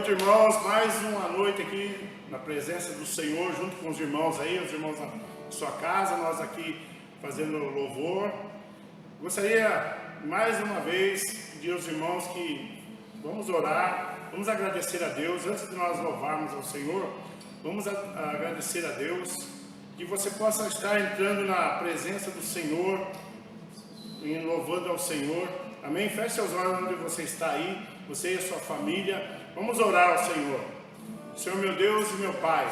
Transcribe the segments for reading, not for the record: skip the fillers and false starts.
noite, irmãos. Mais uma noite aqui na presença do Senhor, junto com os irmãos aí, os irmãos na sua casa, nós aqui fazendo louvor. Gostaria mais uma vez de pedir aos irmãos que vamos orar, vamos agradecer a Deus. Antes de nós louvarmos ao Senhor, vamos agradecer a Deus, que você possa estar entrando na presença do Senhor, e louvando ao Senhor. Amém? Feche seus olhos onde você está aí, você e a sua família. Vamos orar ao Senhor. Senhor, meu Deus e meu Pai,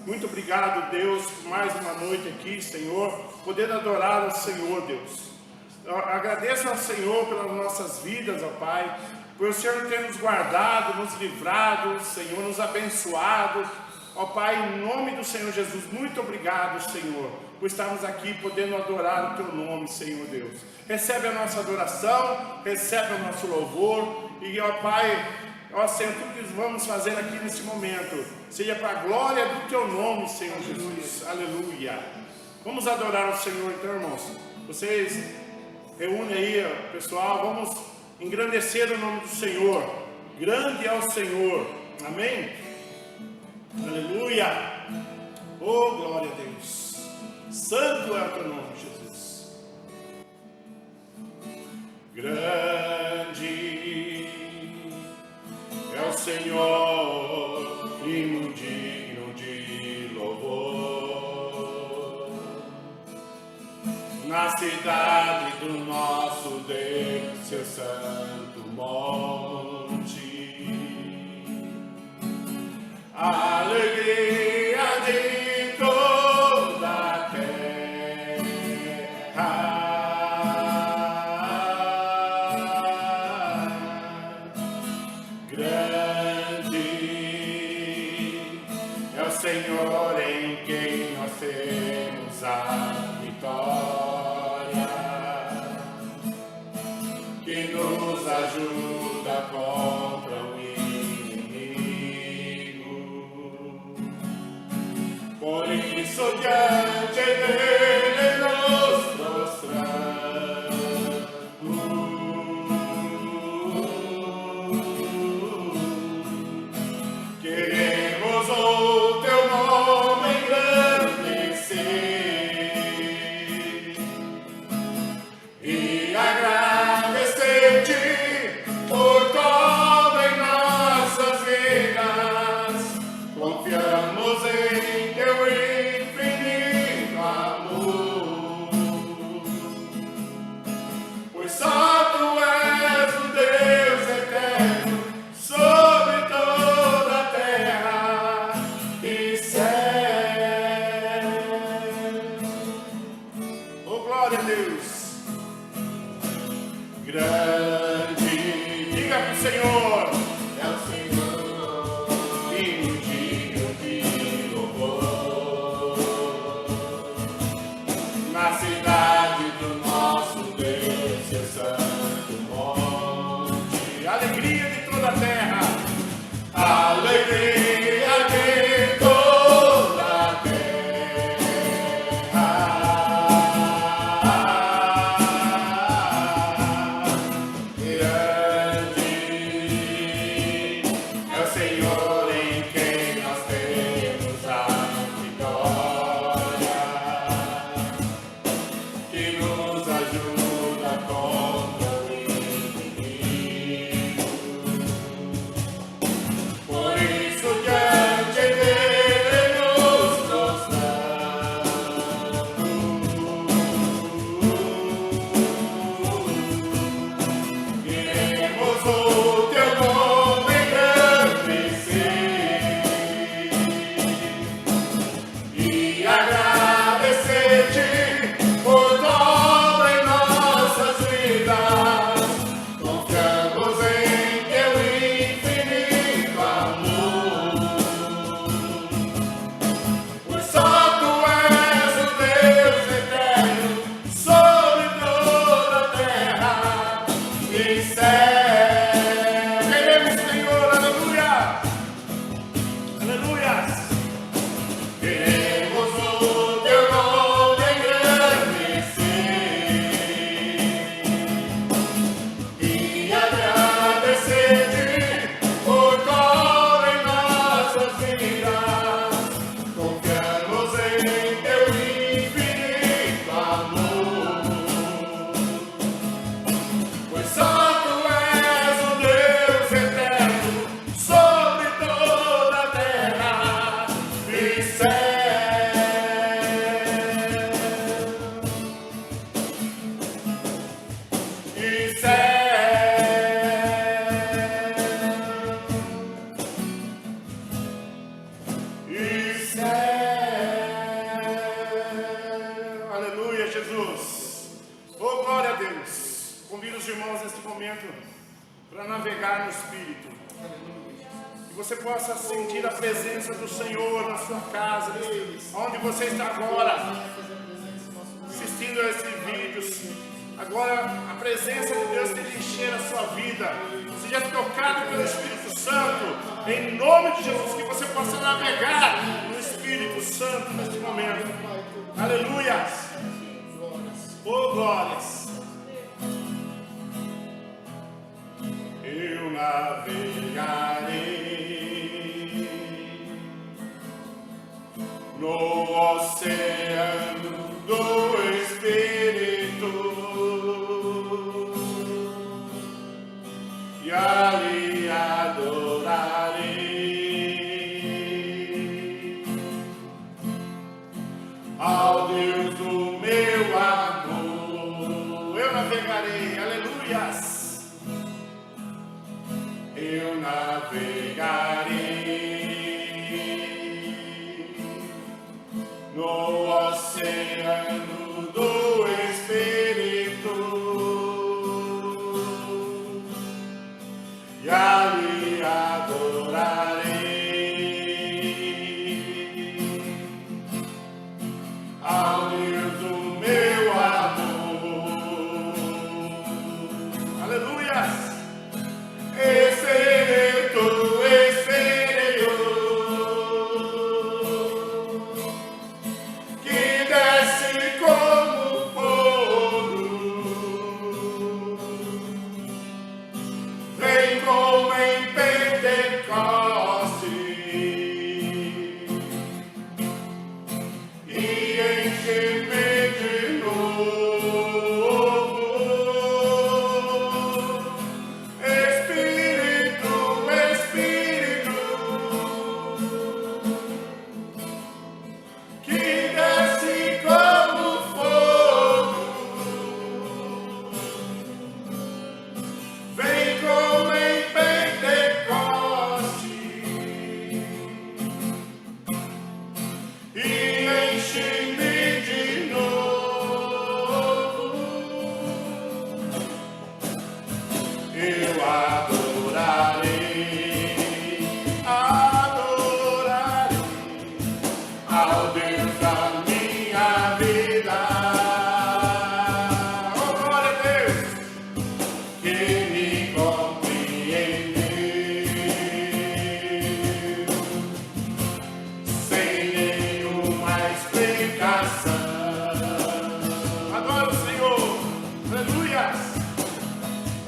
muito obrigado, Deus, por mais uma noite aqui, Senhor, podendo adorar ao Senhor, Deus. Eu agradeço ao Senhor pelas nossas vidas, ó Pai, por o Senhor ter nos guardado, nos livrado, Senhor, nos abençoado. Ó Pai, em nome do Senhor Jesus, muito obrigado, Senhor, por estarmos aqui podendo adorar o Teu nome, Senhor Deus. Recebe a nossa adoração, recebe o nosso louvor, e ó Pai, ó Senhor, tudo que vamos fazer aqui nesse momento, seja para a glória do Teu nome, Senhor Jesus. Aleluia. Vamos adorar o Senhor então, irmãos. Vocês reúnem aí, pessoal, vamos engrandecer o nome do Senhor. Grande é o Senhor. Amém? Aleluia. Oh, glória a Deus. Santo é o Teu nome, Jesus. Grande é o Senhor e muito digno de louvor. Na cidade do nosso Deus, seu santo monte, a alegria de toda a terra. Grande é o Senhor em quem nós temos a vitória, que nos ajuda contra o inimigo. Por isso diante dele nos prostramos, queremos o Teu nome engrandecer e agradecer-te por tudo em nossas vidas. Confiamos em Teu infinito amor, pois só Tu és o Deus eterno sobre toda a terra e céu. Oh, glória a Deus. Grande, diga para o Senhor, é o Senhor e digno de momento para navegar no Espírito. Que você possa sentir a presença do Senhor na sua casa, onde você está agora, assistindo a esse vídeo. Agora a presença de Deus tem de encher a sua vida. Seja tocado pelo Espírito Santo, em nome de Jesus, que você possa navegar no Espírito Santo neste momento. Aleluia! Oh, glórias! Eu navegarei no oceano do Espírito e ali adorarei ao Deus do meu amor. Eu navegarei, aleluias. Eu navegarei no oceano do Espírito e ali adorarei ao Deus do meu amor. Aleluias! Espírito, Espírito, que desce como fogo, vem como em Pentecoste e enche-me de novo. Espírito, Espírito, que desce como fogo, vem como em Pentecoste e enche-me de novo. Eu adorarei, adorarei ao Deus da minha vida. Oh, glória a Deus, que me compreendeu sem nenhuma explicação. Adoro o Senhor, aleluia.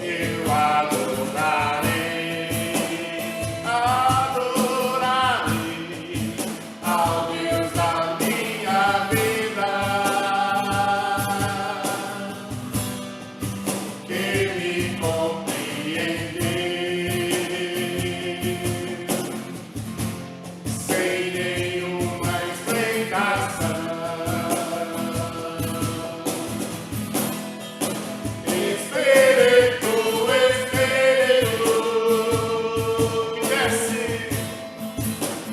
Eu adorarei, adorarei ao Deus da minha vida, que me compreendeu sem nenhuma explicação. Espírito, Espírito,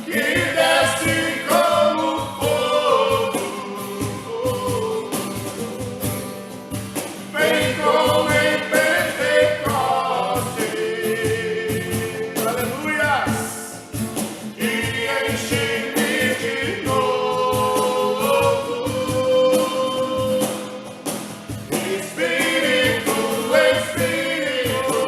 que desce como fogo, vem como em Pentecoste, aleluias, e enche-me de novo. Espírito, Espírito,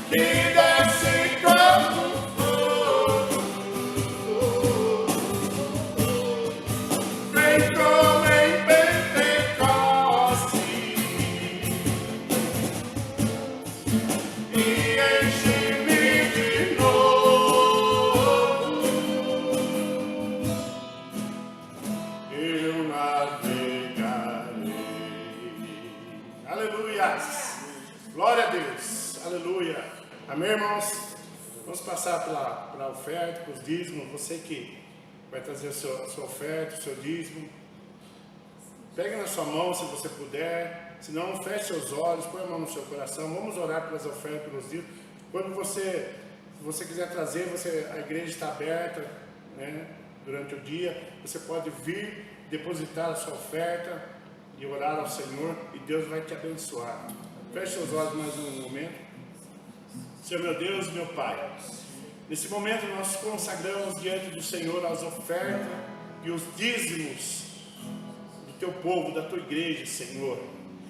que desce como fogo, vem como em Pentecoste e enche-me de novo. Eu navegarei. Aleluias! Glória a Deus! Aleluia! Amém, irmãos? Vamos passar pela oferta, para os dízimos. Você que vai trazer a sua oferta, o seu dízimo. Pegue na sua mão se você puder. Se não, feche seus olhos, põe a mão no seu coração. Vamos orar pelas ofertas, pelos dízimos. Quando você quiser trazer, a igreja está aberta, né, durante o dia. Você pode vir depositar a sua oferta e orar ao Senhor e Deus vai te abençoar. Feche seus olhos mais um momento. Senhor meu Deus, meu Pai, nesse momento nós consagramos diante do Senhor as ofertas e os dízimos do teu povo, da tua igreja, Senhor.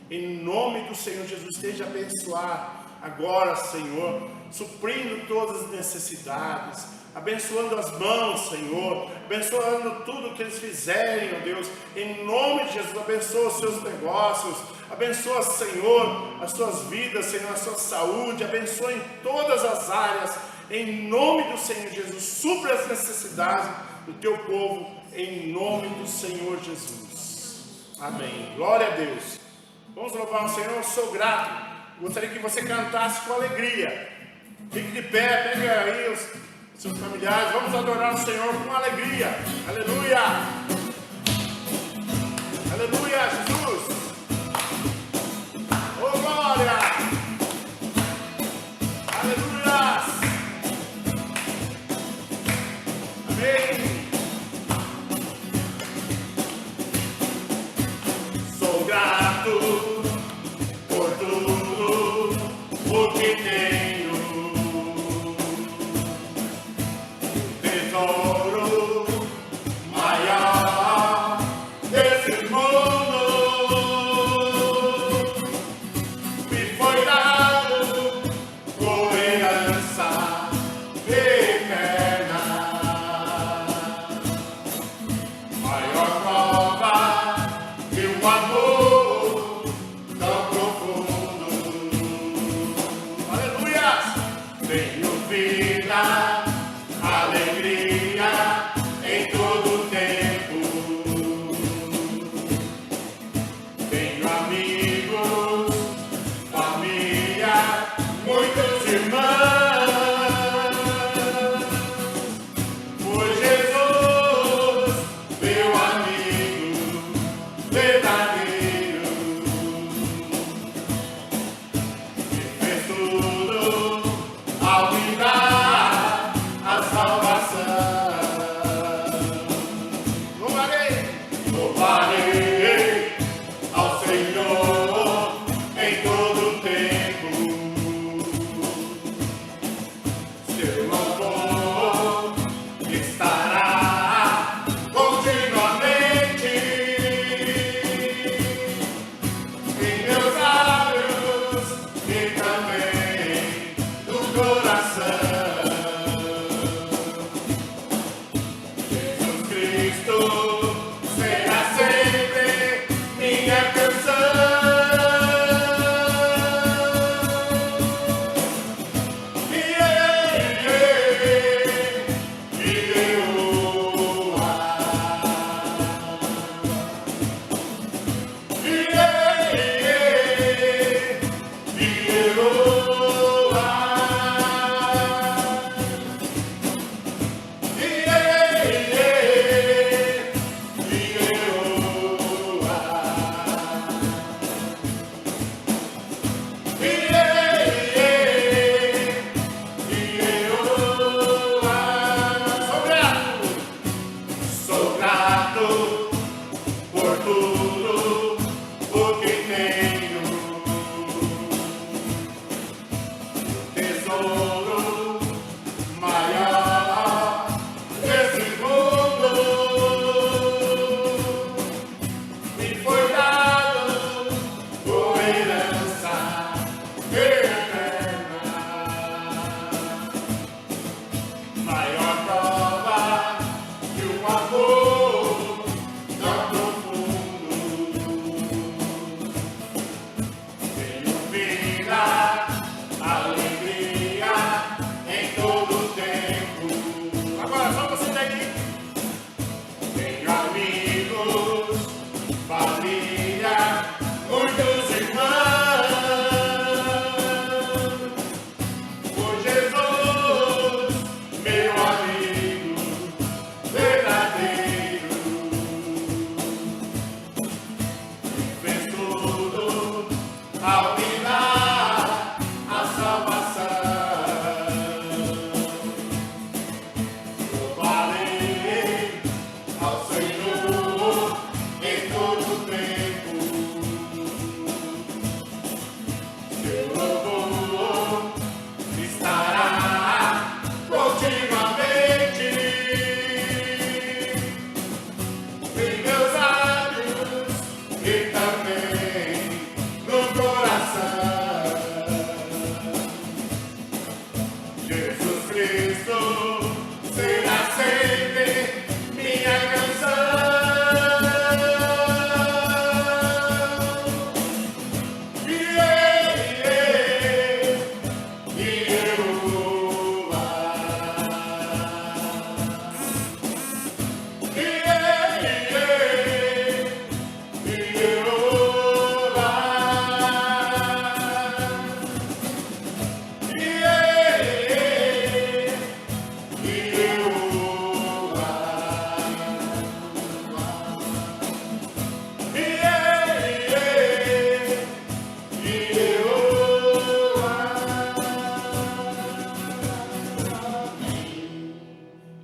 Em nome do Senhor Jesus, esteja a abençoar agora, Senhor, suprindo todas as necessidades, abençoando as mãos, Senhor, abençoando tudo que eles fizerem, ó Deus, em nome de Jesus. Abençoa os seus negócios, abençoa, Senhor, as suas vidas, Senhor, a sua saúde, abençoa em todas as áreas, em nome do Senhor Jesus. Supra as necessidades do teu povo, em nome do Senhor Jesus. Amém. Glória a Deus. Vamos louvar o Senhor. Eu sou grato. Gostaria que você cantasse com alegria. Fique de pé, pega aí os seus familiares. Vamos adorar o Senhor com alegria. Aleluia! Aleluia, Jesus! Oh, glória! Aleluia! Amém! Sou grato por tudo o que tenho, tesouro maior desse mundo me foi dado com herança eterna. Maior prova de um amor tão profundo. Tenho vida, alegria em todo tempo. Tenho amigos, família, muitos irmãos. Por Jesus, meu amigo verdadeiro, que fez tudo ao me dar a salvação. Louvarei ao Senhor em todo tempo. Seu louvor estará continuamente em meus lábios e também no coração. Jesus Cristo será sempre minha canção. Yeah, yeah.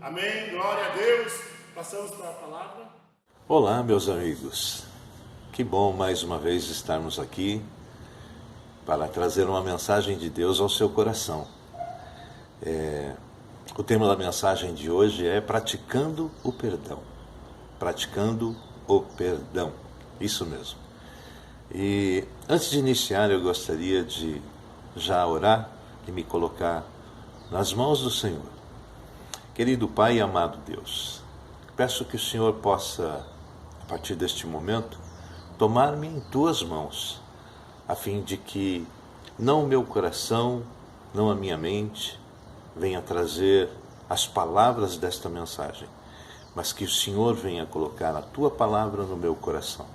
Amém, glória a Deus. Passamos para a palavra. Olá, meus amigos. Que bom mais uma vez estarmos aqui para trazer uma mensagem de Deus ao seu coração. O tema da mensagem de hoje é praticando o perdão. Praticando o perdão. Isso mesmo. E antes de iniciar, eu gostaria de já orar e me colocar nas mãos do Senhor. Querido Pai e amado Deus, peço que o Senhor possa, a partir deste momento, tomar-me em Tuas mãos, a fim de que não o meu coração, não a minha mente, venha trazer as palavras desta mensagem, mas que o Senhor venha colocar a Tua palavra no meu coração.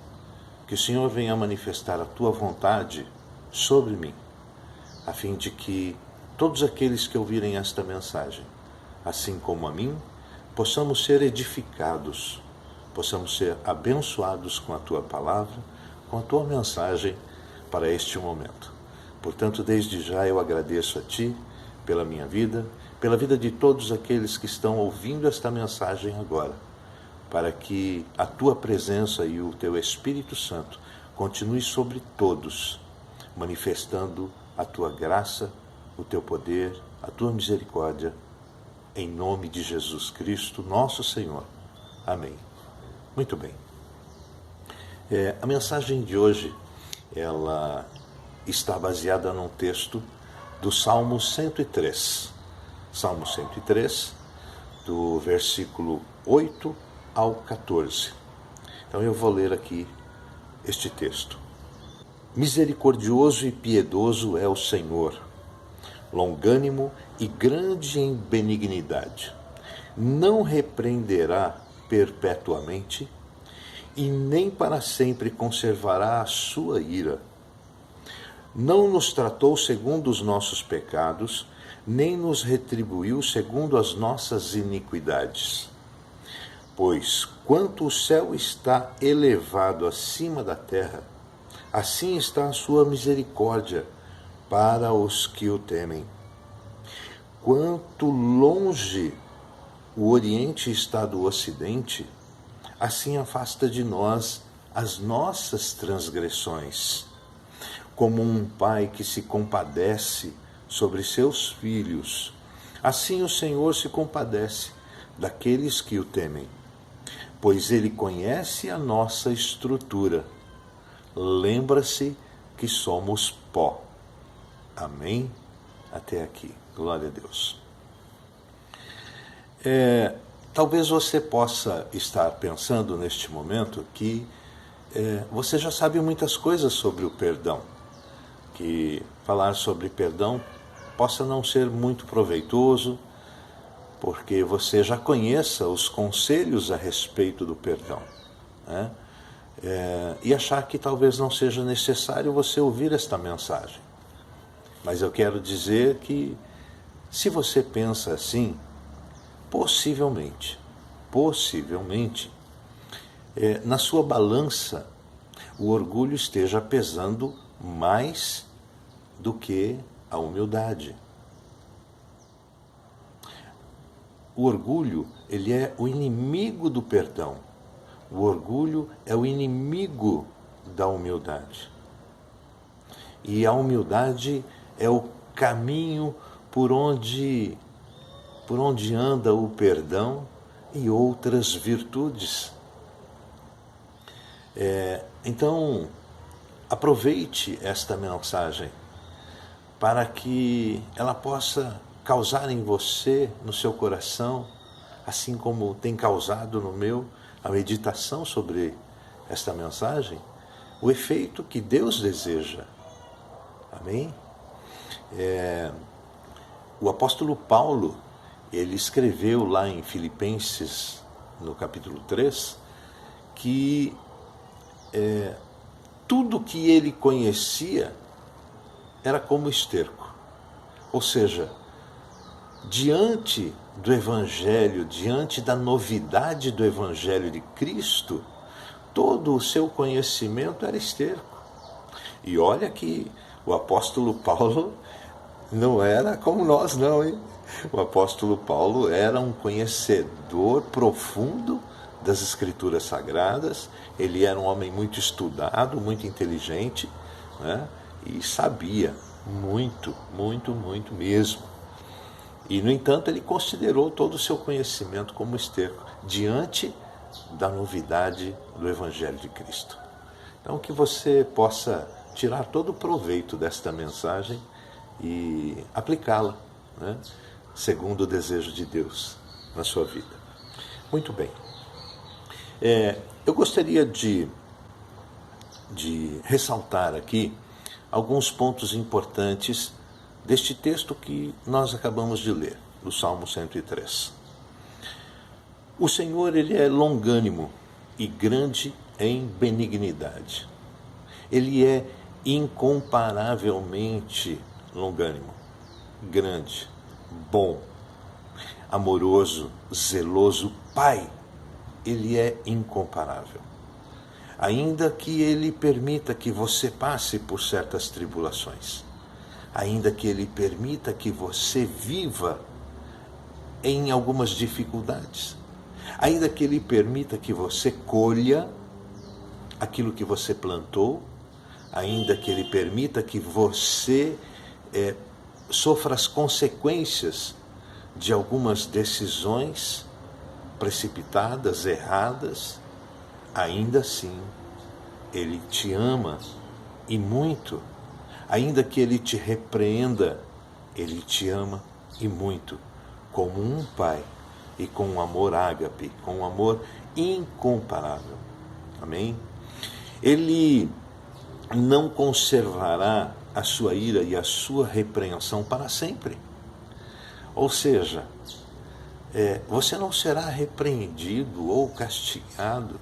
Que o Senhor venha manifestar a Tua vontade sobre mim, a fim de que todos aqueles que ouvirem esta mensagem, assim como a mim, possamos ser edificados, possamos ser abençoados com a Tua palavra, com a Tua mensagem para este momento. Portanto, desde já eu agradeço a Ti pela minha vida, pela vida de todos aqueles que estão ouvindo esta mensagem agora, para que a Tua presença e o Teu Espírito Santo continue sobre todos, manifestando a Tua graça, o Teu poder, a Tua misericórdia, em nome de Jesus Cristo, nosso Senhor. Amém. Muito bem. A mensagem de hoje, ela está baseada num texto do Salmo 103. Salmo 103, do versículo 8 ao 14. Então eu vou ler aqui este texto. Misericordioso e piedoso é o Senhor, longânimo e grande em benignidade. Não repreenderá perpetuamente e nem para sempre conservará a sua ira. Não nos tratou segundo os nossos pecados, nem nos retribuiu segundo as nossas iniquidades. Pois, quanto o céu está elevado acima da terra, assim está a sua misericórdia para os que o temem. Quanto longe o Oriente está do Ocidente, assim afasta de nós as nossas transgressões. Como um pai que se compadece sobre seus filhos, assim o Senhor se compadece daqueles que o temem. Pois Ele conhece a nossa estrutura. Lembra-se que somos pó. Amém? Até aqui. Glória a Deus. Talvez você possa estar pensando neste momento que você já sabe muitas coisas sobre o perdão. Que falar sobre perdão possa não ser muito proveitoso, porque você já conheça os conselhos a respeito do perdão, né? E achar que talvez não seja necessário você ouvir esta mensagem. Mas eu quero dizer que, se você pensa assim, possivelmente, na sua balança, o orgulho esteja pesando mais do que a humildade. O orgulho, ele é o inimigo do perdão. O orgulho é o inimigo da humildade. E a humildade é o caminho por onde anda o perdão e outras virtudes. Então, aproveite esta mensagem para que ela possa causar em você, no seu coração, assim como tem causado no meu, a meditação sobre esta mensagem, o efeito que Deus deseja. Amém? O apóstolo Paulo, ele escreveu lá em Filipenses, no capítulo 3, que tudo que ele conhecia era como esterco. Ou seja, diante do Evangelho, diante da novidade do Evangelho de Cristo, todo o seu conhecimento era esterco. E olha que o apóstolo Paulo não era como nós não, hein? O apóstolo Paulo era um conhecedor profundo das Escrituras Sagradas, ele era um homem muito estudado, muito inteligente, né? E sabia muito, muito, muito mesmo. E, no entanto, ele considerou todo o seu conhecimento como esterco diante da novidade do Evangelho de Cristo. Então, que você possa tirar todo o proveito desta mensagem e aplicá-la, né, segundo o desejo de Deus na sua vida. Muito bem. Eu gostaria de ressaltar aqui alguns pontos importantes deste texto que nós acabamos de ler, do Salmo 103. O Senhor, ele é longânimo e grande em benignidade. Ele é incomparavelmente longânimo, grande, bom, amoroso, zeloso, Pai. Ele é incomparável. Ainda que ele permita que você passe por certas tribulações, ainda que ele permita que você viva em algumas dificuldades, ainda que ele permita que você colha aquilo que você plantou, ainda que ele permita que você sofra as consequências de algumas decisões precipitadas, erradas, ainda assim ele te ama e muito. Ainda que ele te repreenda, ele te ama e muito, como um pai e com um amor ágape, com um amor incomparável. Amém? Ele não conservará a sua ira e a sua repreensão para sempre. Ou seja, você não será repreendido ou castigado,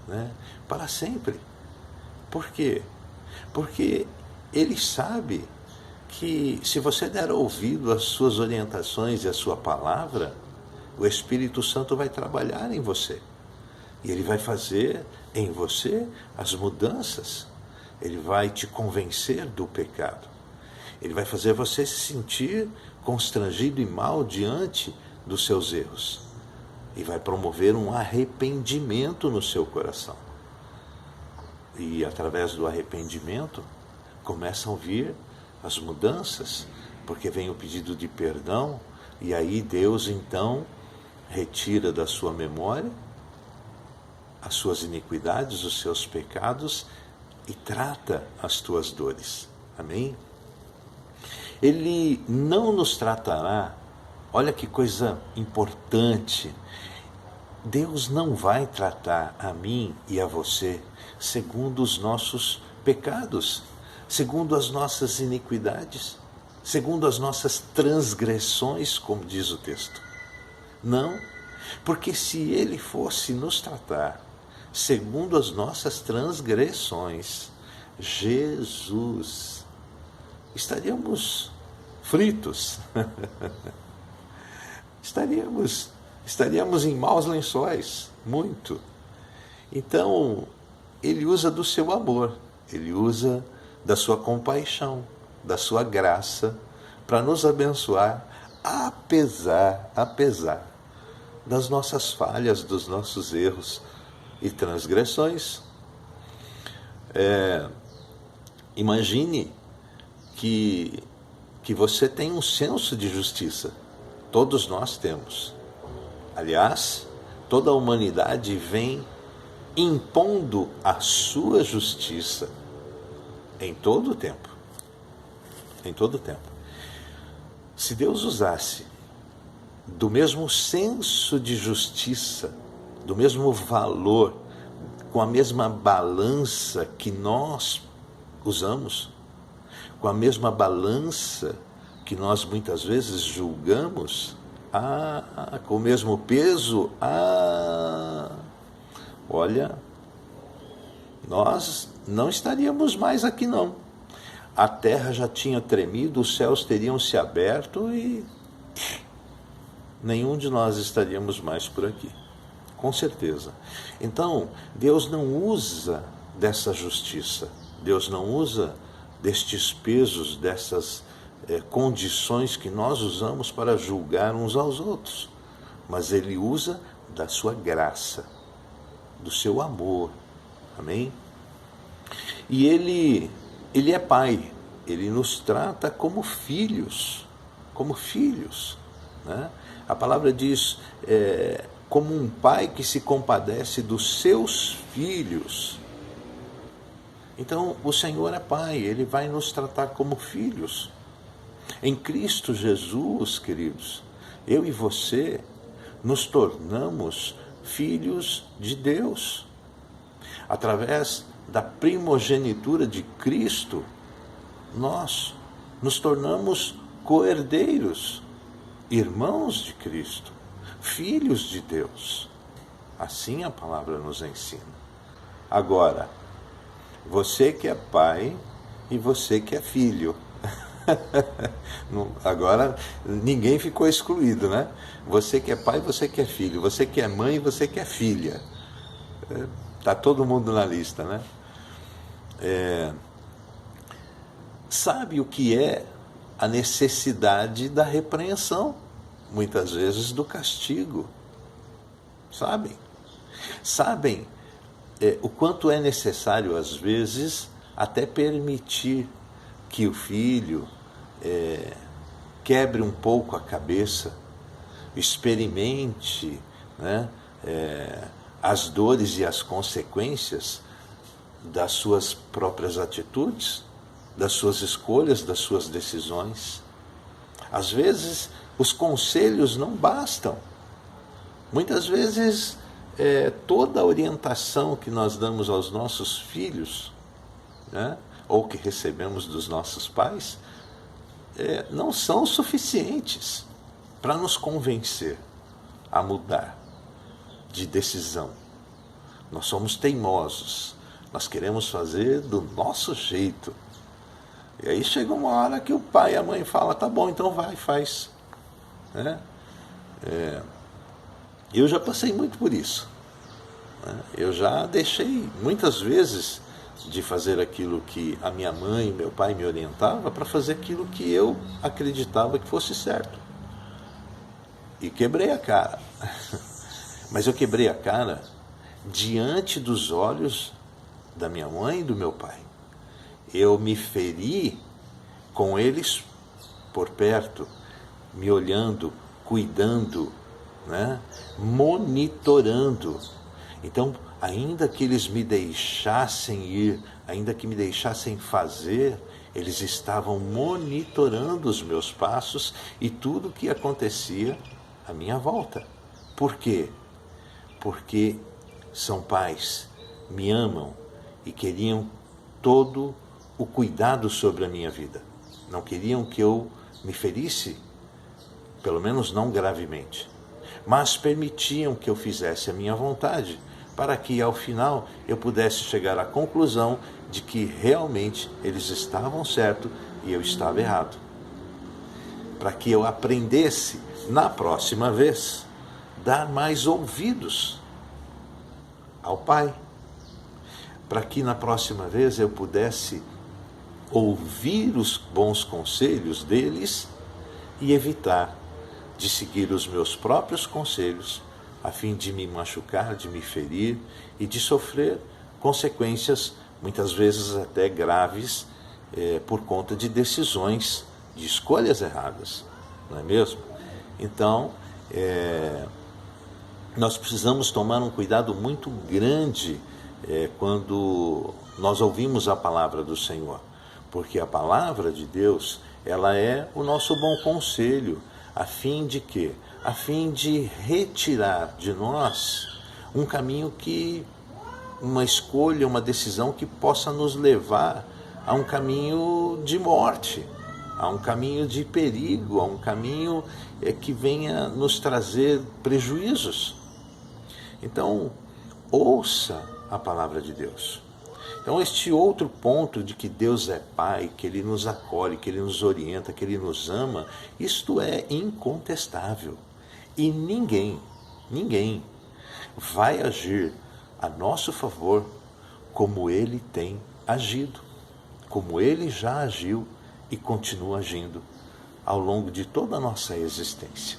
né, para sempre. Por quê? Porque ele sabe que se você der ouvido às suas orientações e à sua palavra, o Espírito Santo vai trabalhar em você. E ele vai fazer em você as mudanças. Ele vai te convencer do pecado. Ele vai fazer você se sentir constrangido e mal diante dos seus erros. E vai promover um arrependimento no seu coração. E através do arrependimento, começam a vir as mudanças, porque vem o pedido de perdão, e aí Deus então retira da sua memória as suas iniquidades, os seus pecados, e trata as tuas dores. Amém? Ele não nos tratará, olha que coisa importante, Deus não vai tratar a mim e a você segundo os nossos pecados, segundo as nossas iniquidades, segundo as nossas transgressões, como diz o texto. Não, porque se ele fosse nos tratar segundo as nossas transgressões, Jesus, estaríamos fritos, estaríamos em maus lençóis, muito. Então, ele usa do seu amor, ele usa da sua compaixão, da sua graça, para nos abençoar, apesar das nossas falhas, dos nossos erros e transgressões. Imagine que você tem um senso de justiça. Todos nós temos. Aliás, toda a humanidade vem impondo a sua justiça em todo o tempo. Em todo o tempo. Se Deus usasse do mesmo senso de justiça, do mesmo valor, com a mesma balança que nós usamos, com a mesma balança que nós muitas vezes julgamos, com o mesmo peso, olha, nós não estaríamos mais aqui não. A terra já tinha tremido, os céus teriam se aberto e nenhum de nós estaríamos mais por aqui, com certeza. Então, Deus não usa dessa justiça, Deus não usa destes pesos, dessas condições que nós usamos para julgar uns aos outros, mas Ele usa da sua graça, do seu amor, amém? E Ele é Pai, Ele nos trata como filhos, né? A palavra diz, como um pai que se compadece dos seus filhos. Então, o Senhor é Pai, Ele vai nos tratar como filhos. Em Cristo Jesus, queridos, eu e você nos tornamos filhos de Deus. Através da primogenitura de Cristo, nós nos tornamos co-herdeiros, irmãos de Cristo, filhos de Deus. Assim a palavra nos ensina. Agora, você que é pai e você que é filho. Agora ninguém ficou excluído, né? Você que é pai, você que é filho. Você que é mãe e você que é filha. Está todo mundo na lista, né? Sabe o que é a necessidade da repreensão? Muitas vezes do castigo. Sabem o quanto é necessário, às vezes, até permitir que o filho quebre um pouco a cabeça, experimente, né, as dores e as consequências das suas próprias atitudes, das suas escolhas, das suas decisões. Às vezes, os conselhos não bastam. Muitas vezes, toda a orientação que nós damos aos nossos filhos, né, ou que recebemos dos nossos pais, não são suficientes para nos convencer a mudar de decisão. Nós somos teimosos, nós queremos fazer do nosso jeito. E aí chega uma hora que o pai e a mãe falam, tá bom, então vai, faz. Eu já passei muito por isso. Eu já deixei muitas vezes de fazer aquilo que a minha mãe e meu pai me orientavam para fazer aquilo que eu acreditava que fosse certo. E quebrei a cara. Mas eu quebrei a cara diante dos olhos da minha mãe e do meu pai. Eu me feri com eles por perto, me olhando, cuidando, né? Monitorando. Então, ainda que eles me deixassem ir, ainda que me deixassem fazer, eles estavam monitorando os meus passos e tudo o que acontecia à minha volta. Por quê? Porque são pais, me amam e queriam todo o cuidado sobre a minha vida. Não queriam que eu me ferisse, pelo menos não gravemente, mas permitiam que eu fizesse a minha vontade, para que ao final eu pudesse chegar à conclusão de que realmente eles estavam certos e eu estava errado. Para que eu aprendesse, na próxima vez, dar mais ouvidos ao Pai. Para que na próxima vez eu pudesse ouvir os bons conselhos deles e evitar de seguir os meus próprios conselhos, a fim de me machucar, de me ferir e de sofrer consequências, muitas vezes até graves, por conta de decisões, de escolhas erradas, não é mesmo? Então, nós precisamos tomar um cuidado muito grande quando nós ouvimos a palavra do Senhor, porque a palavra de Deus, ela é o nosso bom conselho, a fim de quê? A fim de retirar de nós um caminho uma escolha, uma decisão que possa nos levar a um caminho de morte, a um caminho de perigo, a um caminho que venha nos trazer prejuízos. Então, ouça a palavra de Deus. Então, este outro ponto de que Deus é Pai, que Ele nos acolhe, que Ele nos orienta, que Ele nos ama, isto é incontestável. E ninguém vai agir a nosso favor como Ele tem agido, como Ele já agiu e continua agindo ao longo de toda a nossa existência.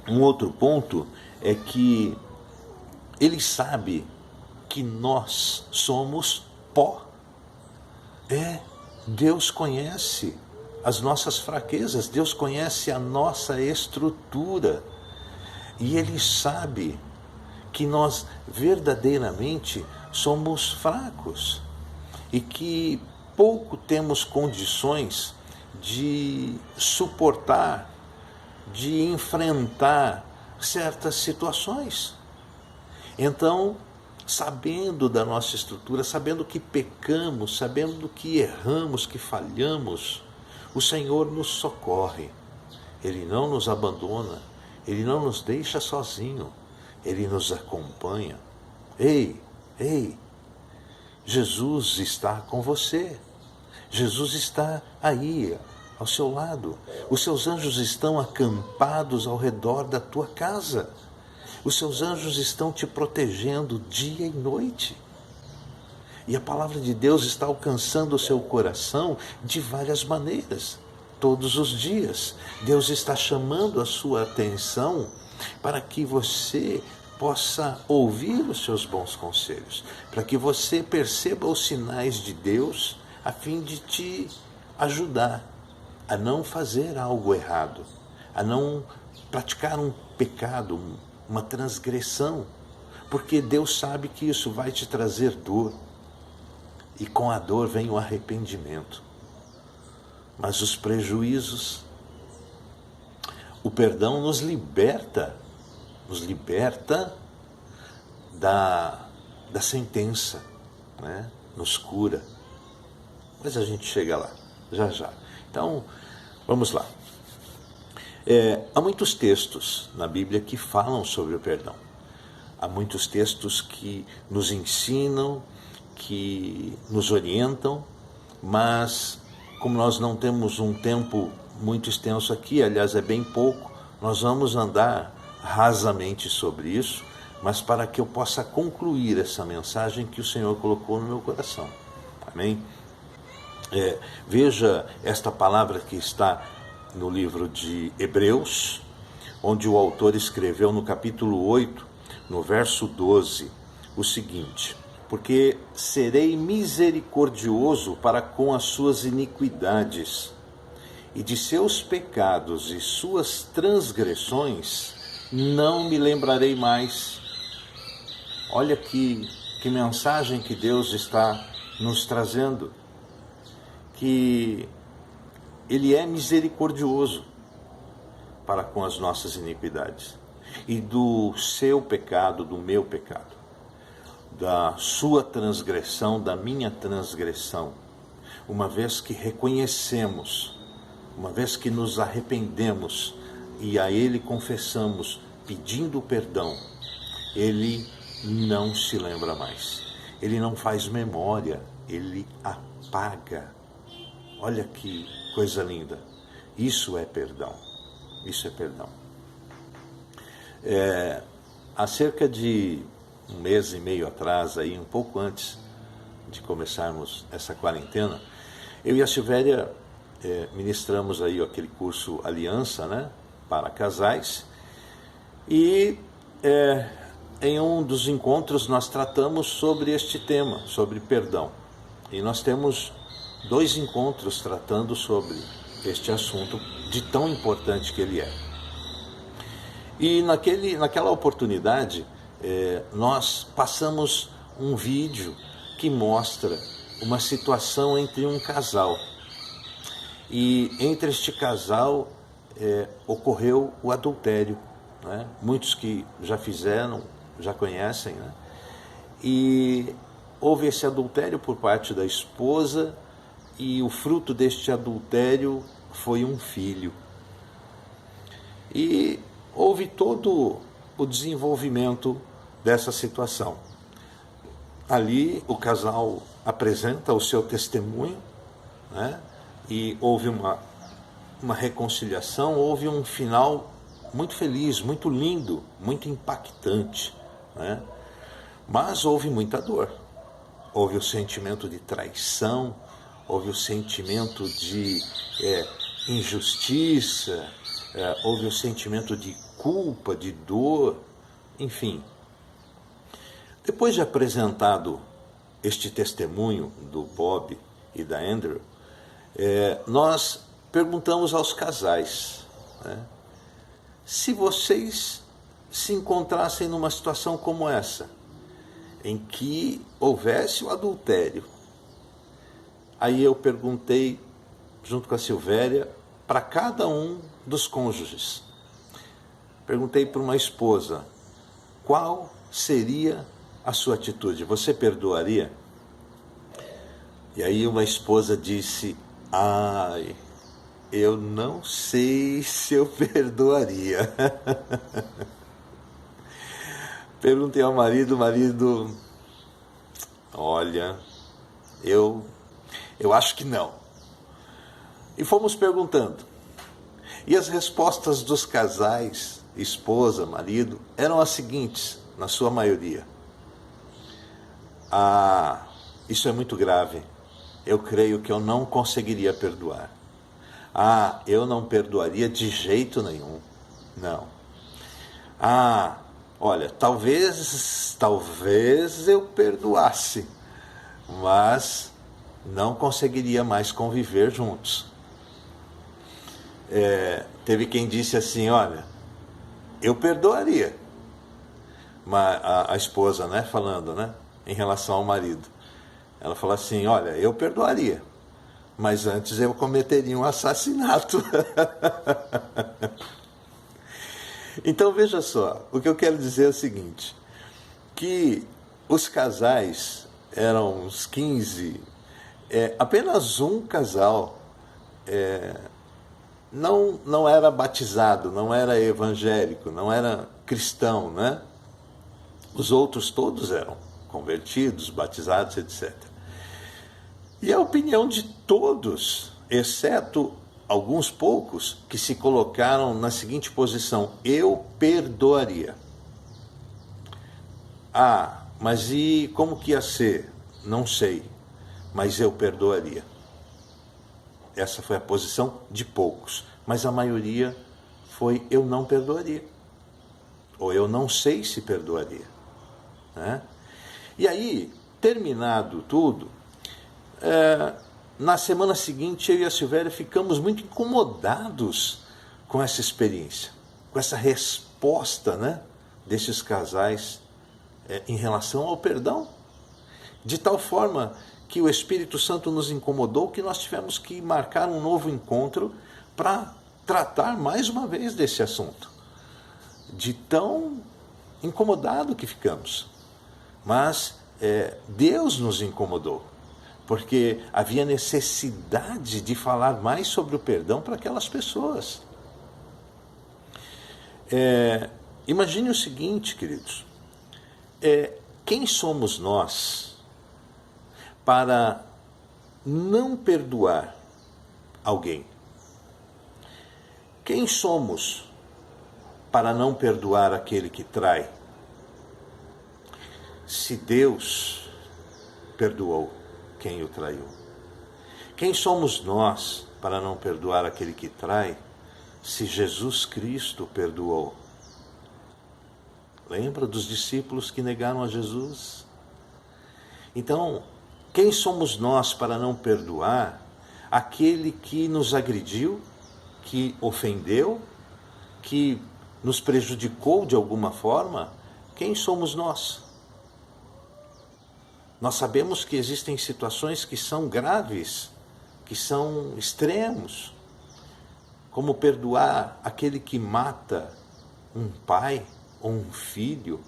Um outro ponto é que Ele sabe que nós somos pó. Deus conhece as nossas fraquezas, Deus conhece a nossa estrutura. E Ele sabe que nós verdadeiramente somos fracos e que pouco temos condições de suportar, de enfrentar certas situações. Então, sabendo da nossa estrutura, sabendo que pecamos, sabendo que erramos, que falhamos, o Senhor nos socorre. Ele não nos abandona, Ele não nos deixa sozinho, Ele nos acompanha. Ei, Jesus está com você. Jesus está aí, ao seu lado. Os seus anjos estão acampados ao redor da tua casa. Os seus anjos estão te protegendo dia e noite. E a palavra de Deus está alcançando o seu coração de várias maneiras. Todos os dias, Deus está chamando a sua atenção para que você possa ouvir os seus bons conselhos, para que você perceba os sinais de Deus, a fim de te ajudar a não fazer algo errado, a não praticar um pecado, uma transgressão, porque Deus sabe que isso vai te trazer dor, e com a dor vem o arrependimento. Mas os prejuízos, o perdão nos liberta da sentença, né? Nos cura. Mas a gente chega lá, já. Então, vamos lá. Há muitos textos na Bíblia que falam sobre o perdão. Há muitos textos que nos ensinam, que nos orientam, mas como nós não temos um tempo muito extenso aqui, aliás é bem pouco, nós vamos andar rasamente sobre isso, mas para que eu possa concluir essa mensagem que o Senhor colocou no meu coração. Amém? Veja esta palavra que está no livro de Hebreus, onde o autor escreveu no capítulo 8, no verso 12, o seguinte: porque serei misericordioso para com as suas iniquidades, e de seus pecados e suas transgressões não me lembrarei mais. Olha que mensagem que Deus está nos trazendo, que Ele é misericordioso para com as nossas iniquidades, e do seu pecado, do meu pecado, da sua transgressão, da minha transgressão, uma vez que reconhecemos, uma vez que nos arrependemos e a Ele confessamos, pedindo perdão, Ele não se lembra mais, Ele não faz memória, Ele apaga. Olha que coisa linda, isso é perdão, isso é perdão. Há cerca de um mês e meio atrás, aí, um pouco antes de começarmos essa quarentena, eu e a Silvéria ministramos aí aquele curso Aliança, né, para casais, e em um dos encontros nós tratamos sobre este tema, sobre perdão, e nós temos 2 encontros tratando sobre este assunto de tão importante que ele é. E naquela oportunidade, nós passamos um vídeo que mostra uma situação entre um casal. E entre este casal ocorreu o adultério, né? Muitos que já fizeram, já conhecem, né? E houve esse adultério por parte da esposa, e o fruto deste adultério foi um filho. E houve todo o desenvolvimento dessa situação. Ali o casal apresenta o seu testemunho, né? E houve uma reconciliação, houve um final muito feliz, muito lindo, muito impactante, né? Mas houve muita dor, houve o sentimento de traição, houve o sentimento de injustiça, houve o sentimento de culpa, de dor, enfim. Depois de apresentado este testemunho do Bob e da Andrew, nós perguntamos aos casais, né, se vocês se encontrassem numa situação como essa, em que houvesse o adultério. Aí eu perguntei, junto com a Silvéria, para cada um dos cônjuges. Perguntei para uma esposa, qual seria a sua atitude? Você perdoaria? E aí uma esposa disse, ai, eu não sei se eu perdoaria. Perguntei ao marido, olha, eu acho que não. E fomos perguntando. E as respostas dos casais, esposa, marido, eram as seguintes, na sua maioria. Isso é muito grave. Eu creio que eu não conseguiria perdoar. Eu não perdoaria de jeito nenhum. Não. Olha, talvez eu perdoasse, mas não conseguiria mais conviver juntos. Teve quem disse assim, olha, eu perdoaria. Mas a esposa, né, falando, né, em relação ao marido. Ela falou assim, olha, eu perdoaria, mas antes eu cometeria um assassinato. Então veja só, o que eu quero dizer é o seguinte, que os casais eram uns 15, apenas um casal não era batizado, não era evangélico, não era cristão, né? Os outros todos eram convertidos, batizados, etc. E a opinião de todos, exceto alguns poucos, que se colocaram na seguinte posição, eu perdoaria. Mas e como que ia ser? Não sei, mas eu perdoaria. Essa foi a posição de poucos, mas a maioria foi eu não perdoaria. Ou eu não sei se perdoaria. Né? E aí, terminado tudo, na semana seguinte eu e a Silvéria ficamos muito incomodados com essa experiência, com essa resposta, né, desses casais em relação ao perdão, de tal forma que o Espírito Santo nos incomodou que nós tivemos que marcar um novo encontro para tratar mais uma vez desse assunto, de tão incomodado que ficamos. Mas Deus nos incomodou, porque havia necessidade de falar mais sobre o perdão para aquelas pessoas. Imagine o seguinte, queridos, quem somos nós para não perdoar alguém? Quem somos para não perdoar aquele que trai? Se Deus perdoou quem o traiu, quem somos nós para não perdoar aquele que trai, se Jesus Cristo perdoou? Lembra dos discípulos que negaram a Jesus? Então, quem somos nós para não perdoar aquele que nos agrediu, que ofendeu, que nos prejudicou de alguma forma? Quem somos nós? Nós sabemos que existem situações que são graves, que são extremos, como perdoar aquele que mata um pai ou um filho,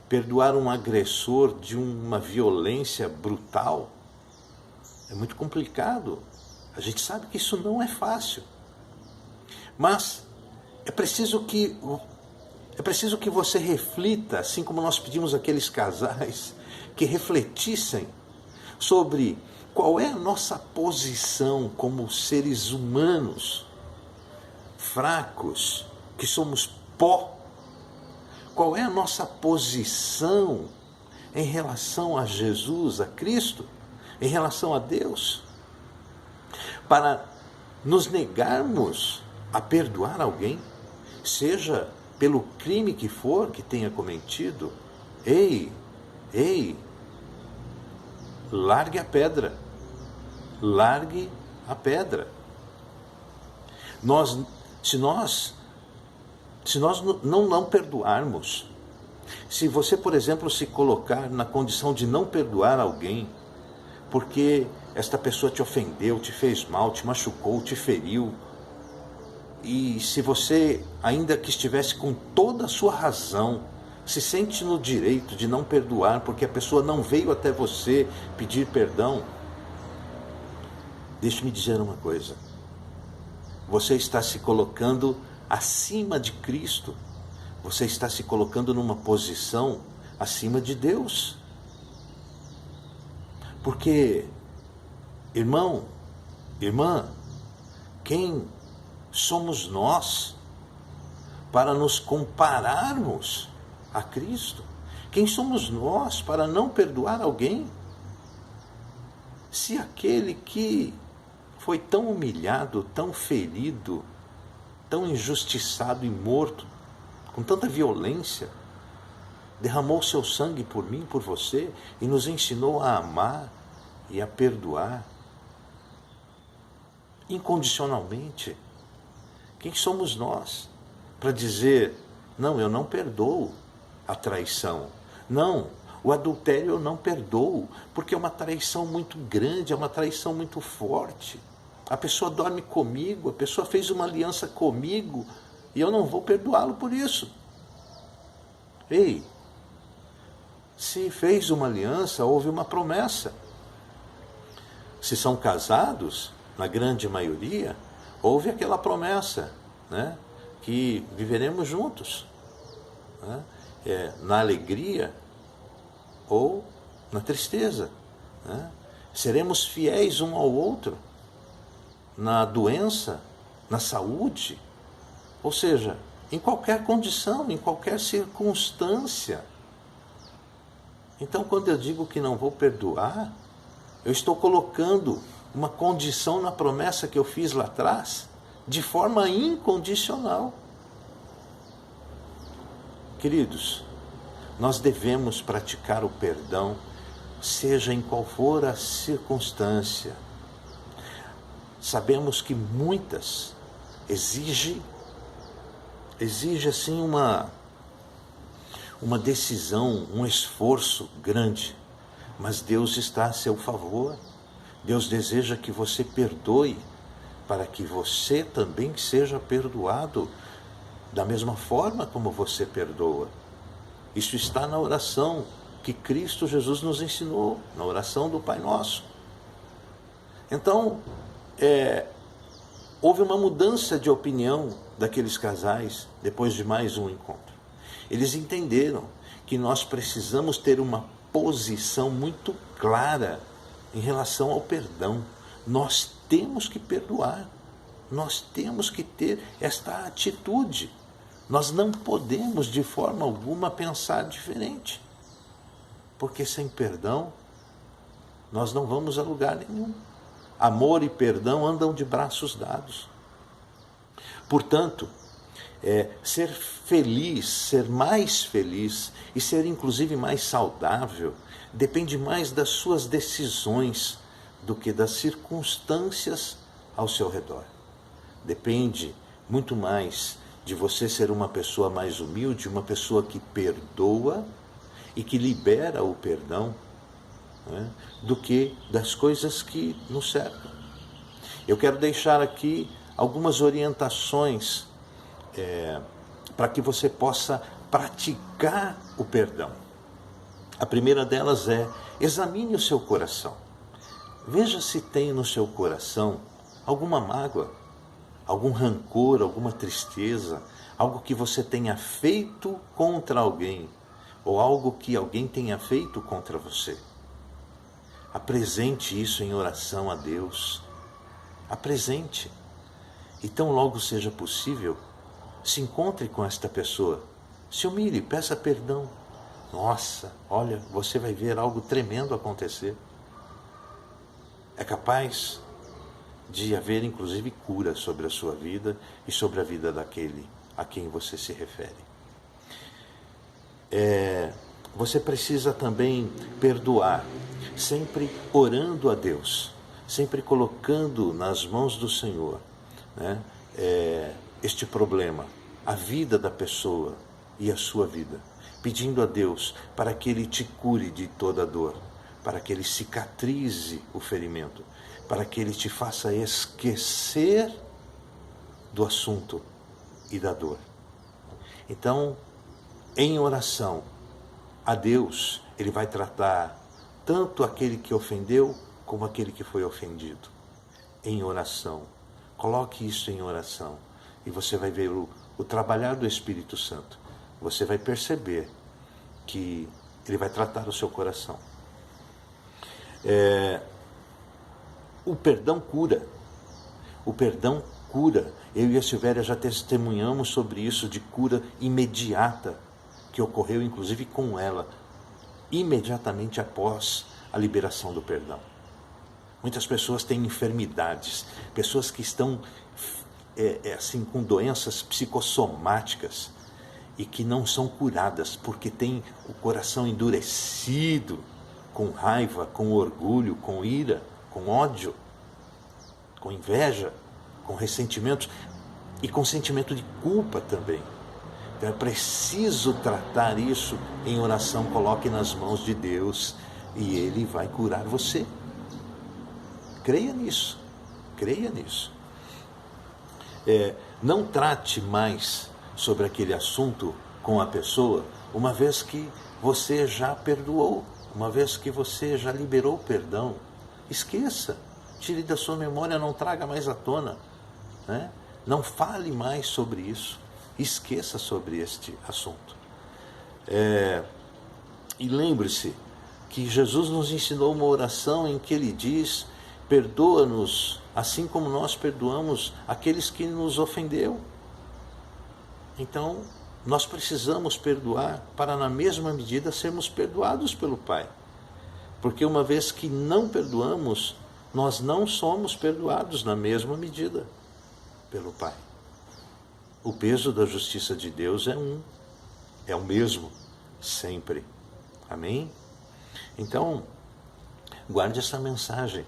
perdoar um agressor de uma violência brutal. É muito complicado. A gente sabe que isso não é fácil. Mas é preciso que você reflita, assim como nós pedimos àqueles casais que refletissem sobre qual é a nossa posição como seres humanos, fracos, que somos pó. Qual é a nossa posição em relação a Jesus, a Cristo, em relação a Deus? para nos negarmos a perdoar alguém, seja pelo crime que for que tenha cometido. Ei, largue a pedra, largue a pedra. Se nós não perdoarmos, se você, por exemplo, se colocar na condição de não perdoar alguém, porque esta pessoa te ofendeu, te fez mal, te machucou, te feriu, e se você, ainda que estivesse com toda a sua razão, se sente no direito de não perdoar, porque a pessoa não veio até você pedir perdão, deixe-me dizer uma coisa: você está se colocando acima de Cristo, você está se colocando numa posição acima de Deus. Porque, irmão, irmã, quem somos nós para nos compararmos a Cristo? Quem somos nós para não perdoar alguém? Se aquele que foi tão humilhado, tão ferido, tão injustiçado e morto, com tanta violência, derramou seu sangue por mim, por você, e nos ensinou a amar e a perdoar incondicionalmente. Quem somos nós para dizer: não, eu não perdoo a traição, não, o adultério eu não perdoo, porque é uma traição muito grande, é uma traição muito forte. A pessoa dorme comigo, a pessoa fez uma aliança comigo, e eu não vou perdoá-lo por isso. Ei, se fez uma aliança, houve uma promessa. Se são casados, na grande maioria, houve aquela promessa, né, que viveremos juntos, né, na alegria ou na tristeza, né? Seremos fiéis um ao outro, na doença, na saúde, ou seja, em qualquer condição, em qualquer circunstância. Então, quando eu digo que não vou perdoar, eu estou colocando uma condição na promessa que eu fiz lá atrás, de forma incondicional. Queridos, nós devemos praticar o perdão, seja em qual for a circunstância. Sabemos que muitas exige assim uma decisão, um esforço grande, mas Deus está a seu favor. Deus deseja que você perdoe, para que você também seja perdoado da mesma forma como você perdoa. Isso está na oração que Cristo Jesus nos ensinou, na oração do Pai Nosso. Então, houve uma mudança de opinião daqueles casais depois de mais um encontro. Eles entenderam que nós precisamos ter uma posição muito clara em relação ao perdão. Nós temos que perdoar, nós temos que ter esta atitude. Nós não podemos de forma alguma pensar diferente, porque sem perdão nós não vamos a lugar nenhum. Amor e perdão andam de braços dados. Portanto, ser feliz, ser mais feliz e ser inclusive mais saudável depende mais das suas decisões do que das circunstâncias ao seu redor. Depende muito mais de você ser uma pessoa mais humilde, uma pessoa que perdoa e que libera o perdão, né, do que das coisas que nos cercam. Eu quero deixar aqui algumas orientações para que você possa praticar o perdão. A primeira delas é: examine o seu coração. Veja se tem no seu coração alguma mágoa, algum rancor, alguma tristeza, algo que você tenha feito contra alguém, ou algo que alguém tenha feito contra você. Apresente isso em oração a Deus. Apresente. E tão logo seja possível, se encontre com esta pessoa. Se humilhe, peça perdão. Nossa, olha, você vai ver algo tremendo acontecer. É capaz de haver inclusive cura sobre a sua vida e sobre a vida daquele a quem você se refere. Você precisa também perdoar, sempre orando a Deus, sempre colocando nas mãos do Senhor, né, este problema, a vida da pessoa e a sua vida, pedindo a Deus para que Ele te cure de toda dor, para que Ele cicatrize o ferimento, para que Ele te faça esquecer do assunto e da dor. Então, em oração a Deus, Ele vai tratar tanto aquele que ofendeu como aquele que foi ofendido. Em oração. Coloque isso em oração e você vai ver o trabalhar do Espírito Santo. Você vai perceber que Ele vai tratar o seu coração. O perdão cura. O perdão cura. Eu e a Silvéria já testemunhamos sobre isso, de cura imediata, que ocorreu inclusive com ela, imediatamente após a liberação do perdão. Muitas pessoas têm enfermidades, pessoas que estão assim, com doenças psicossomáticas e que não são curadas porque têm o coração endurecido, com raiva, com orgulho, com ira, com ódio, com inveja, com ressentimento e com sentimento de culpa também. Então é preciso tratar isso em oração. Coloque nas mãos de Deus e Ele vai curar você. Creia nisso, creia nisso. Não trate mais sobre aquele assunto com a pessoa, uma vez que você já perdoou, uma vez que você já liberou o perdão. Esqueça, tire da sua memória, não traga mais à tona, né? Não fale mais sobre isso, esqueça sobre este assunto. E lembre-se que Jesus nos ensinou uma oração em que Ele diz: perdoa-nos, assim como nós perdoamos aqueles que nos ofendeu. Então, nós precisamos perdoar para, na mesma medida, sermos perdoados pelo Pai. Porque uma vez que não perdoamos, nós não somos perdoados na mesma medida pelo Pai. O peso da justiça de Deus é o mesmo, sempre. Amém? Então, guarde essa mensagem.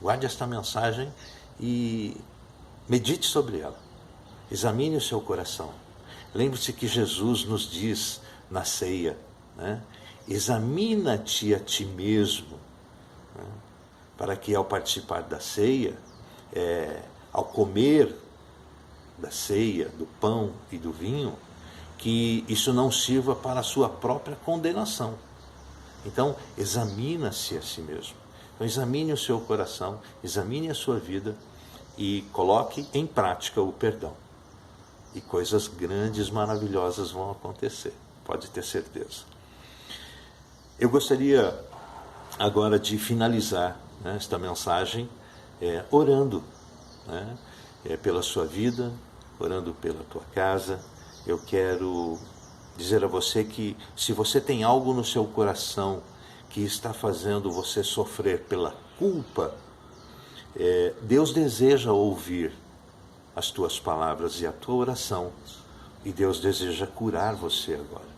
Guarde esta mensagem e medite sobre ela. Examine o seu coração. Lembre-se que Jesus nos diz na ceia, né? Examina-te a ti mesmo, né? Para que ao participar da ceia, ao comer da ceia, do pão e do vinho, que isso não sirva para a sua própria condenação. Então, examina-se a si mesmo. Então, examine o seu coração, examine a sua vida e coloque em prática o perdão. E coisas grandes, maravilhosas vão acontecer, pode ter certeza. Eu gostaria agora de finalizar, né, esta mensagem orando, né, pela sua vida, orando pela tua casa. Eu quero dizer a você que se você tem algo no seu coração que está fazendo você sofrer pela culpa, Deus deseja ouvir as tuas palavras e a tua oração, e Deus deseja curar você agora.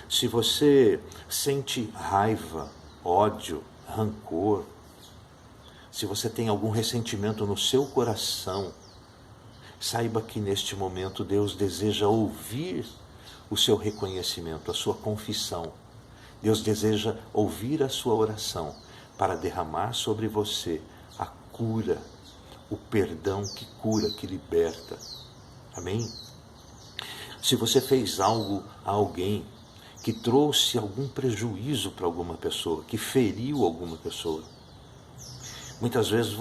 Se você sente raiva, ódio, rancor, se você tem algum ressentimento no seu coração, saiba que neste momento Deus deseja ouvir o seu reconhecimento, a sua confissão. Deus deseja ouvir a sua oração para derramar sobre você a cura, o perdão que cura, que liberta. Amém? Se você fez algo a alguém que trouxe algum prejuízo para alguma pessoa, que feriu alguma pessoa, muitas vezes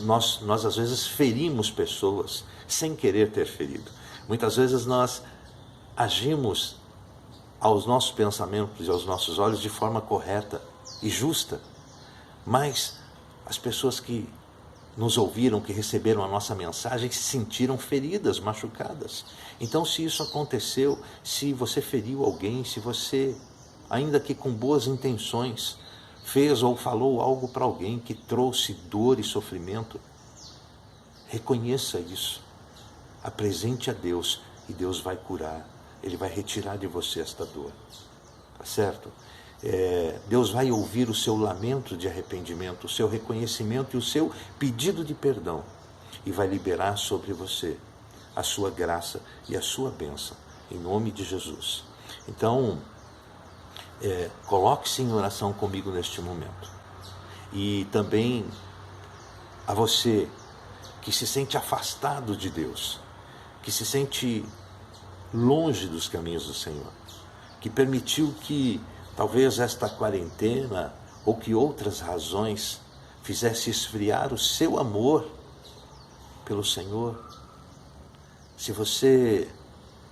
nós às vezes ferimos pessoas sem querer ter ferido. Muitas vezes nós agimos aos nossos pensamentos e aos nossos olhos de forma correta e justa, mas as pessoas que nos ouviram, que receberam a nossa mensagem, se sentiram feridas, machucadas. Então, se isso aconteceu, se você feriu alguém, se você, ainda que com boas intenções, fez ou falou algo para alguém que trouxe dor e sofrimento, reconheça isso, apresente a Deus e Deus vai curar, Ele vai retirar de você esta dor, tá certo? Deus vai ouvir o seu lamento de arrependimento, o seu reconhecimento e o seu pedido de perdão e vai liberar sobre você a sua graça e a sua bênção, em nome de Jesus. Então, coloque-se em oração comigo neste momento. E também a você que se sente afastado de Deus, que se sente longe dos caminhos do Senhor, que permitiu que talvez esta quarentena ou que outras razões fizesse esfriar o seu amor pelo Senhor. Se você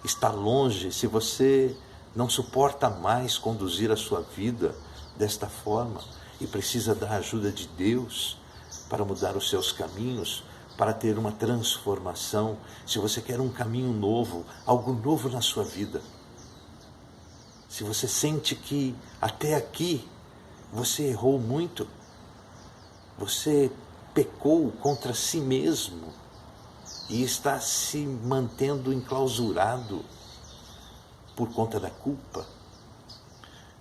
está longe, se você não suporta mais conduzir a sua vida desta forma e precisa da ajuda de Deus para mudar os seus caminhos, para ter uma transformação, se você quer um caminho novo, algo novo na sua vida, se você sente que até aqui você errou muito, você pecou contra si mesmo e está se mantendo enclausurado por conta da culpa,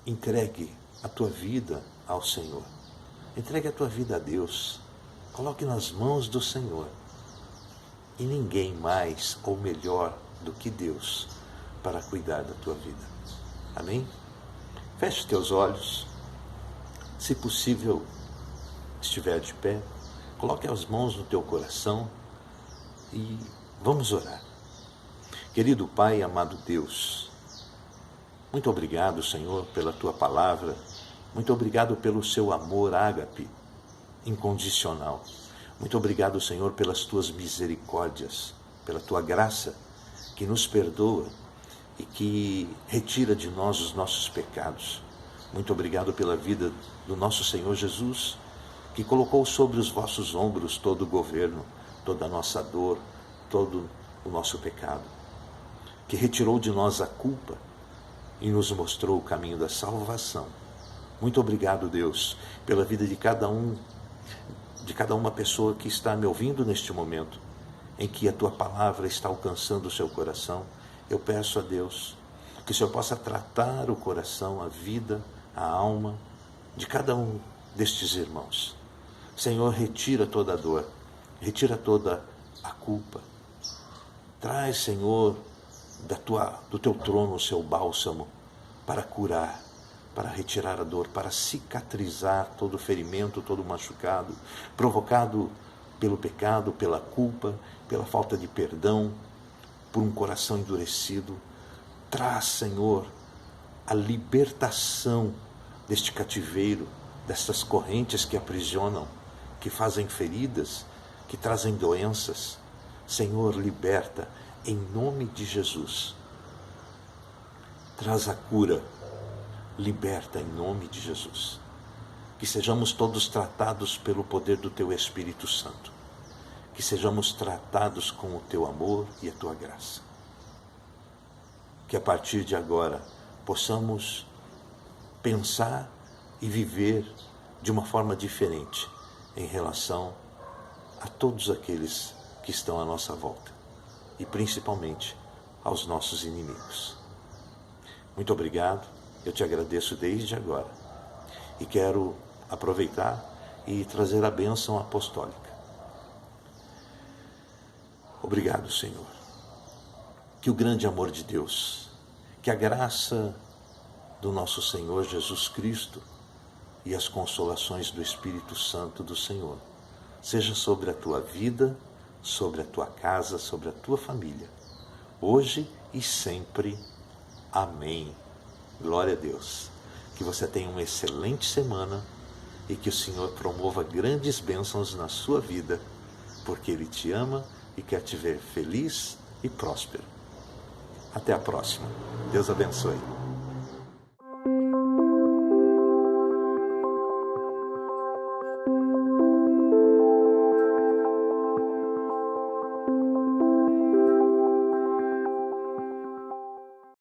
entregue a tua vida ao Senhor. Entregue a tua vida a Deus. Coloque nas mãos do Senhor. E ninguém mais ou melhor do que Deus para cuidar da tua vida. Amém? Feche teus olhos. Se possível, estiver de pé, coloque as mãos no teu coração e vamos orar. Querido Pai, amado Deus, muito obrigado, Senhor, pela tua palavra. Muito obrigado pelo seu amor ágape, incondicional. Muito obrigado, Senhor, pelas tuas misericórdias, pela tua graça que nos perdoa e que retira de nós os nossos pecados. Muito obrigado pela vida do nosso Senhor Jesus, que colocou sobre os vossos ombros todo o governo, toda a nossa dor, todo o nosso pecado, que retirou de nós a culpa e nos mostrou o caminho da salvação. Muito obrigado, Deus, pela vida de cada uma pessoa que está me ouvindo neste momento, em que a tua palavra está alcançando o seu coração. Eu peço a Deus que o Senhor possa tratar o coração, a vida, a alma de cada um destes irmãos. Senhor, retira toda a dor, retira toda a culpa. Traz, Senhor, do teu trono o seu bálsamo para curar, para retirar a dor, para cicatrizar todo o ferimento, todo o machucado, provocado pelo pecado, pela culpa, pela falta de perdão, por um coração endurecido. Traz, Senhor, a libertação deste cativeiro, destas correntes que aprisionam, que fazem feridas, que trazem doenças. Senhor, liberta em nome de Jesus. Traz a cura, liberta em nome de Jesus. Que sejamos todos tratados pelo poder do teu Espírito Santo. Que sejamos tratados com o teu amor e a tua graça. Que a partir de agora possamos pensar e viver de uma forma diferente em relação a todos aqueles que estão à nossa volta e principalmente aos nossos inimigos. Muito obrigado, eu te agradeço desde agora e quero aproveitar e trazer a bênção apostólica. Obrigado, Senhor. Que o grande amor de Deus, que a graça do nosso Senhor Jesus Cristo e as consolações do Espírito Santo do Senhor seja sobre a tua vida, sobre a tua casa, sobre a tua família, hoje e sempre. Amém. Glória a Deus. Que você tenha uma excelente semana e que o Senhor promova grandes bênçãos na sua vida, porque Ele te ama e quer te ver feliz e próspero. Até a próxima. Deus abençoe.